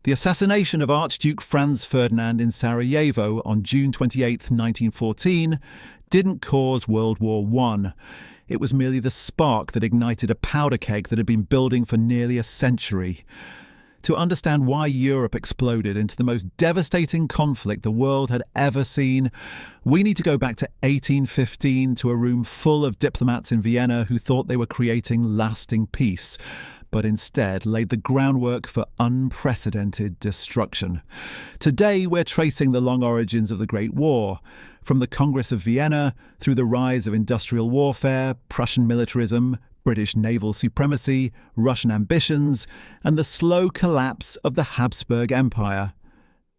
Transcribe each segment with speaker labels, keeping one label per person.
Speaker 1: The assassination of Archduke Franz Ferdinand in Sarajevo on June 28, 1914, didn't cause World War I. It was merely the spark that ignited a powder keg that had been building for nearly a century. To understand why Europe exploded into the most devastating conflict the world had ever seen, we need to go back to 1815 to a room full of diplomats in Vienna who thought they were creating lasting peace, but instead laid the groundwork for unprecedented destruction. Today, we're tracing the long origins of the Great War, from the Congress of Vienna through the rise of industrial warfare, Prussian militarism, British naval supremacy, Russian ambitions, and the slow collapse of the Habsburg Empire.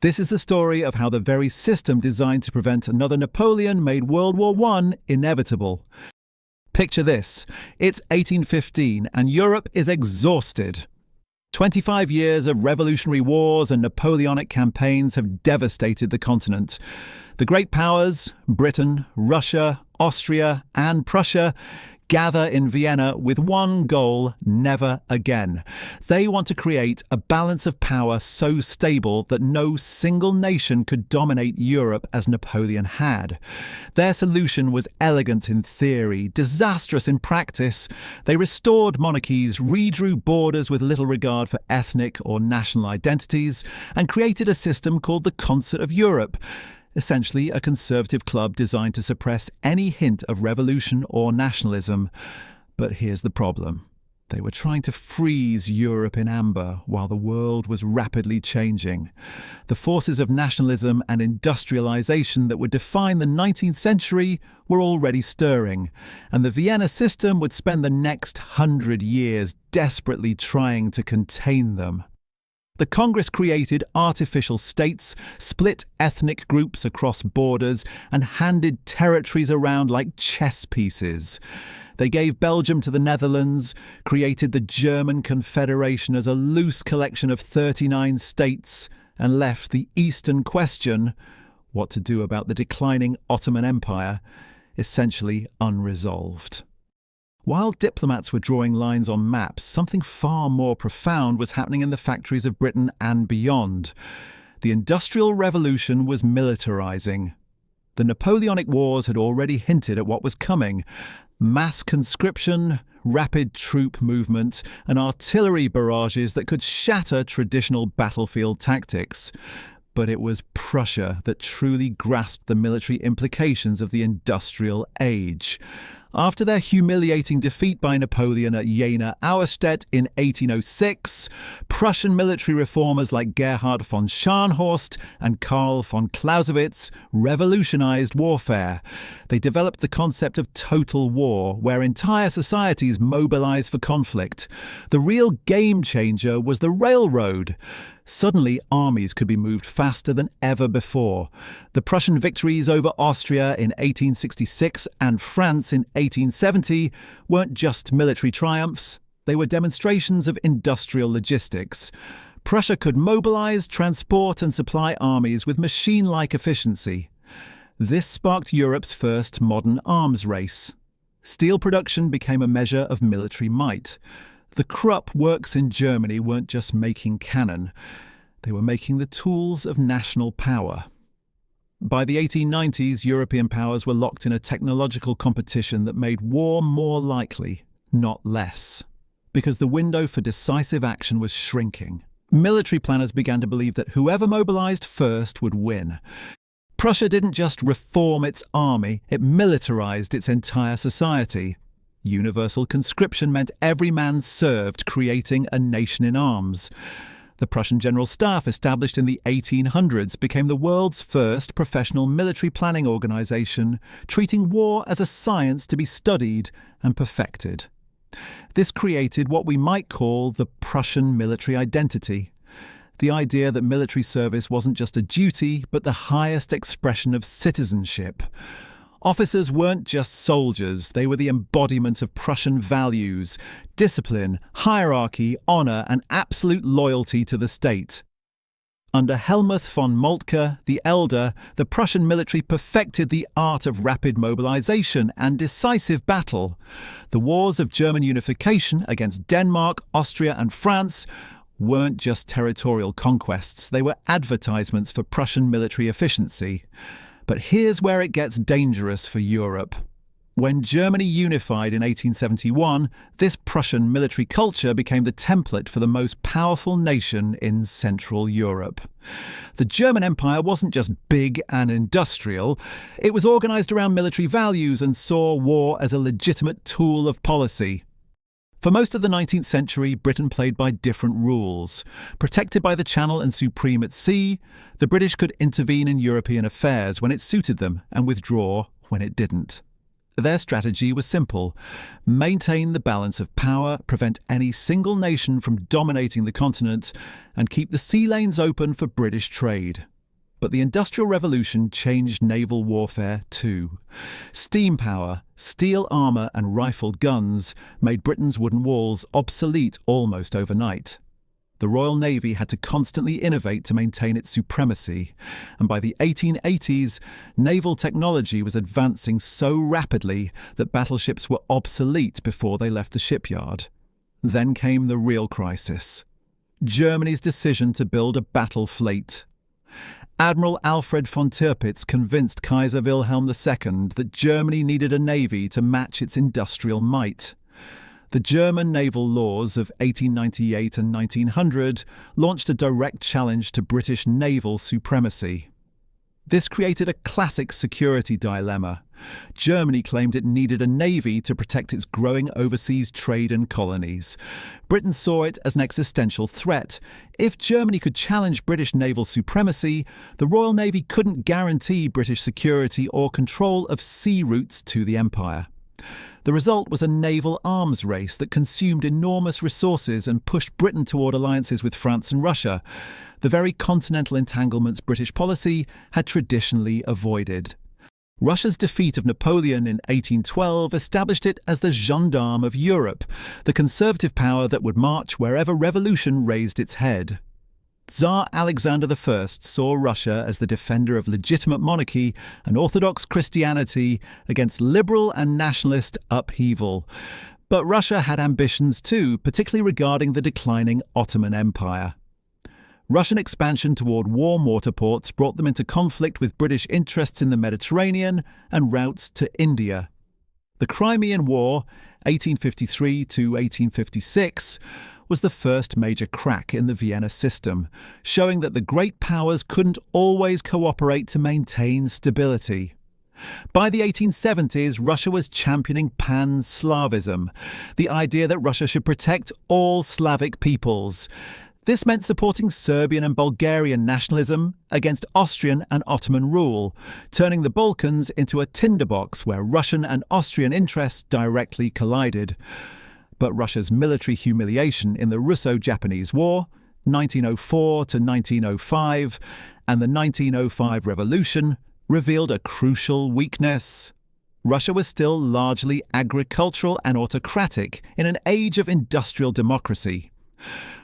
Speaker 1: This is the story of how the very system designed to prevent another Napoleon made World War I inevitable. Picture this. It's 1815 and Europe is exhausted. 25 years of revolutionary wars and Napoleonic campaigns have devastated the continent. The great powers, Britain, Russia, Austria, and Prussia, gather in Vienna with one goal: never again. They want to create a balance of power so stable that no single nation could dominate Europe as Napoleon had. Their solution was elegant in theory, disastrous in practice. They restored monarchies, redrew borders with little regard for ethnic or national identities, and created a system called the Concert of Europe. Essentially a conservative club designed to suppress any hint of revolution or nationalism. But here's the problem. They were trying to freeze Europe in amber while the world was rapidly changing. The forces of nationalism and industrialization that would define the 19th century were already stirring, and the Vienna system would spend the next 100 years desperately trying to contain them. The Congress created artificial states, split ethnic groups across borders, and handed territories around like chess pieces. They gave Belgium to the Netherlands, created the German Confederation as a loose collection of 39 states, and left the Eastern question, what to do about the declining Ottoman Empire, essentially unresolved. While diplomats were drawing lines on maps, something far more profound was happening in the factories of Britain and beyond. The Industrial Revolution was militarizing. The Napoleonic Wars had already hinted at what was coming: mass conscription, rapid troop movement, and artillery barrages that could shatter traditional battlefield tactics. But it was Prussia that truly grasped the military implications of the industrial age. After their humiliating defeat by Napoleon at Jena Auerstedt in 1806, Prussian military reformers like Gerhard von Scharnhorst and Karl von Clausewitz revolutionized warfare. They developed the concept of total war, where entire societies mobilized for conflict. The real game changer was the railroad. Suddenly, armies could be moved faster than ever before. The Prussian victories over Austria in 1866 and France in 1870 weren't just military triumphs, they were demonstrations of industrial logistics. Prussia could mobilize, transport, and supply armies with machine-like efficiency. This sparked Europe's first modern arms race. Steel production became a measure of military might. The Krupp works in Germany weren't just making cannon, they were making the tools of national power. By the 1890s, European powers were locked in a technological competition that made war more likely, not less, because the window for decisive action was shrinking. Military planners began to believe that whoever mobilized first would win. Prussia didn't just reform its army, it militarized its entire society. Universal conscription meant every man served, creating a nation in arms. The Prussian General Staff, established in the 1800s, became the world's first professional military planning organization, treating war as a science to be studied and perfected. This created what we might call the Prussian military identity. The idea that military service wasn't just a duty, but the highest expression of citizenship. Officers weren't just soldiers, they were the embodiment of Prussian values: discipline, hierarchy, honour, and absolute loyalty to the state. Under Helmuth von Moltke the Elder, the Prussian military perfected the art of rapid mobilization and decisive battle. The wars of German unification against Denmark, Austria, and France weren't just territorial conquests, they were advertisements for Prussian military efficiency. But here's where it gets dangerous for Europe. When Germany unified in 1871, this Prussian military culture became the template for the most powerful nation in Central Europe. The German Empire wasn't just big and industrial, it was organised around military values and saw war as a legitimate tool of policy. For most of the 19th century, Britain played by different rules. Protected by the Channel and supreme at sea, the British could intervene in European affairs when it suited them and withdraw when it didn't. Their strategy was simple: maintain the balance of power, prevent any single nation from dominating the continent, and keep the sea lanes open for British trade. But the Industrial Revolution changed naval warfare too. Steam power, steel armour and rifled guns made Britain's wooden walls obsolete almost overnight. The Royal Navy had to constantly innovate to maintain its supremacy, and by the 1880s, naval technology was advancing so rapidly that battleships were obsolete before they left the shipyard. Then came the real crisis: Germany's decision to build a battle fleet. Admiral Alfred von Tirpitz convinced Kaiser Wilhelm II that Germany needed a navy to match its industrial might. The German naval laws of 1898 and 1900 launched a direct challenge to British naval supremacy. This created a classic security dilemma. Germany claimed it needed a navy to protect its growing overseas trade and colonies. Britain saw it as an existential threat. If Germany could challenge British naval supremacy, the Royal Navy couldn't guarantee British security or control of sea routes to the empire. The result was a naval arms race that consumed enormous resources and pushed Britain toward alliances with France and Russia, the very continental entanglements British policy had traditionally avoided. Russia's defeat of Napoleon in 1812 established it as the gendarme of Europe, the conservative power that would march wherever revolution raised its head. Tsar Alexander I saw Russia as the defender of legitimate monarchy and Orthodox Christianity against liberal and nationalist upheaval. But Russia had ambitions too, particularly regarding the declining Ottoman Empire. Russian expansion toward warm water ports brought them into conflict with British interests in the Mediterranean and routes to India. The Crimean War, 1853 to 1856, was the first major crack in the Vienna system, showing that the great powers couldn't always cooperate to maintain stability. By the 1870s, Russia was championing Pan-Slavism, the idea that Russia should protect all Slavic peoples. This meant supporting Serbian and Bulgarian nationalism against Austrian and Ottoman rule, turning the Balkans into a tinderbox where Russian and Austrian interests directly collided. But Russia's military humiliation in the Russo-Japanese War, 1904 to 1905, and the 1905 revolution revealed a crucial weakness. Russia was still largely agricultural and autocratic in an age of industrial democracy.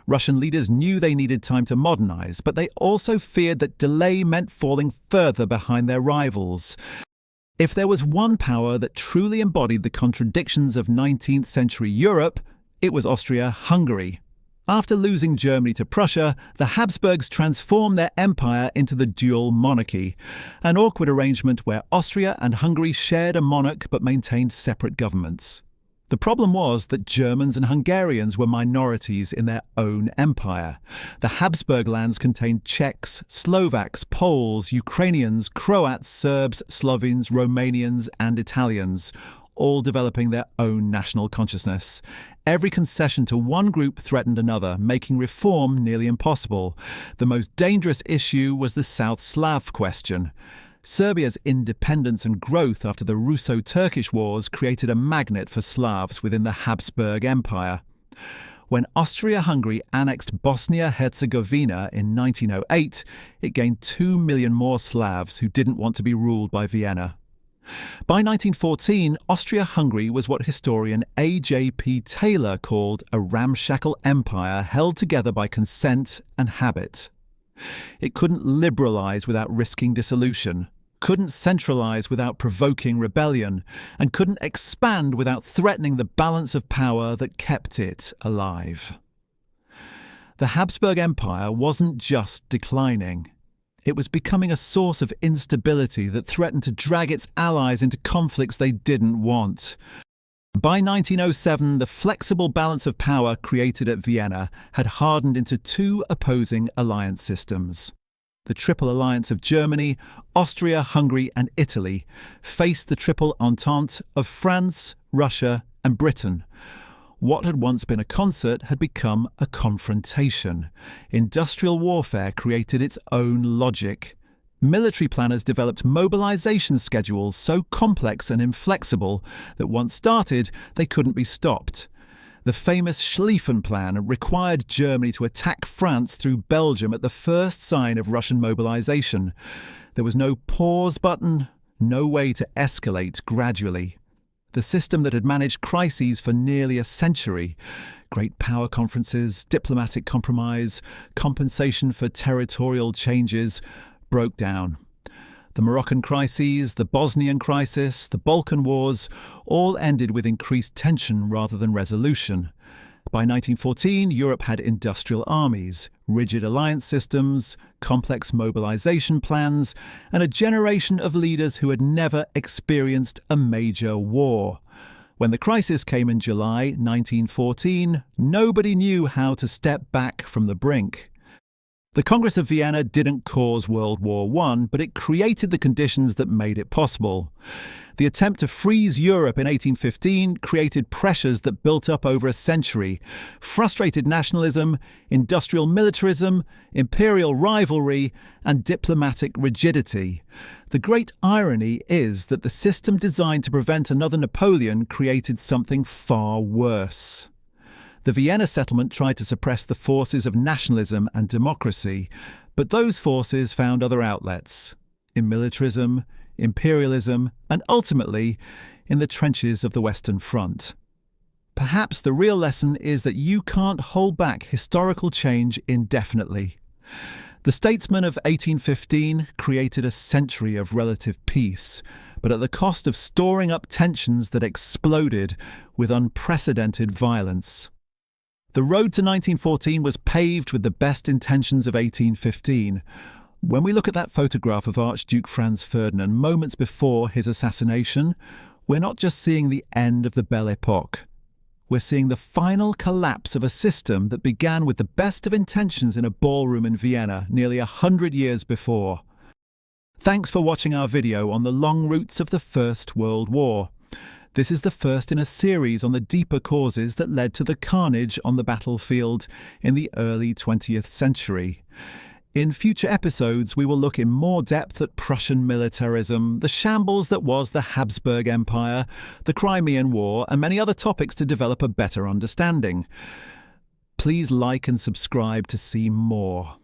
Speaker 1: Russian leaders knew they needed time to modernize, but they also feared that delay meant falling further behind their rivals. If there was one power that truly embodied the contradictions of 19th century Europe, it was Austria-Hungary. After losing Germany to Prussia, the Habsburgs transformed their empire into the dual monarchy, an awkward arrangement where Austria and Hungary shared a monarch but maintained separate governments. The problem was that Germans and Hungarians were minorities in their own empire. The Habsburg lands contained Czechs, Slovaks, Poles, Ukrainians, Croats, Serbs, Slovenes, Romanians, and Italians, all developing their own national consciousness. Every concession to one group threatened another, making reform nearly impossible. The most dangerous issue was the South Slav question. Serbia's independence and growth after the Russo-Turkish Wars created a magnet for Slavs within the Habsburg Empire. When Austria-Hungary annexed Bosnia-Herzegovina in 1908, it gained 2 million more Slavs who didn't want to be ruled by Vienna. By 1914, Austria-Hungary was what historian A.J.P. Taylor called a ramshackle empire held together by consent and habit. It couldn't liberalise without risking dissolution, couldn't centralise without provoking rebellion, and couldn't expand without threatening the balance of power that kept it alive. The Habsburg Empire wasn't just declining. It was becoming a source of instability that threatened to drag its allies into conflicts they didn't want. By 1907, the flexible balance of power created at Vienna had hardened into two opposing alliance systems. The Triple Alliance of Germany, Austria-Hungary and Italy faced the Triple Entente of France, Russia and Britain. What had once been a concert had become a confrontation. Industrial warfare created its own logic. Military planners developed mobilization schedules so complex and inflexible that once started, they couldn't be stopped. The famous Schlieffen Plan required Germany to attack France through Belgium at the first sign of Russian mobilization. There was no pause button, no way to escalate gradually. The system that had managed crises for nearly a century, great power conferences, diplomatic compromise, compensation for territorial changes, broke down. The Moroccan crises, the Bosnian crisis, the Balkan wars all ended with increased tension rather than resolution. By 1914, Europe had industrial armies, rigid alliance systems, complex mobilization plans, and a generation of leaders who had never experienced a major war. When the crisis came in July 1914, nobody knew how to step back from the brink. The Congress of Vienna didn't cause World War I, but it created the conditions that made it possible. The attempt to freeze Europe in 1815 created pressures that built up over a century, frustrated nationalism, industrial militarism, imperial rivalry, and diplomatic rigidity. The great irony is that the system designed to prevent another Napoleon created something far worse. The Vienna settlement tried to suppress the forces of nationalism and democracy, but those forces found other outlets in militarism, imperialism, and ultimately in the trenches of the Western Front. Perhaps the real lesson is that you can't hold back historical change indefinitely. The statesmen of 1815 created a century of relative peace, but at the cost of storing up tensions that exploded with unprecedented violence. The road to 1914 was paved with the best intentions of 1815. When we look at that photograph of Archduke Franz Ferdinand moments before his assassination, we're not just seeing the end of the Belle Epoque. We're seeing the final collapse of a system that began with the best of intentions in a ballroom in Vienna nearly 100 years before. Thanks for watching our video on the long roots of the First World War. This is the first in a series on the deeper causes that led to the carnage on the battlefield in the early 20th century. In future episodes, we will look in more depth at Prussian militarism, the shambles that was the Habsburg Empire, the Crimean War, and many other topics to develop a better understanding. Please like and subscribe to see more.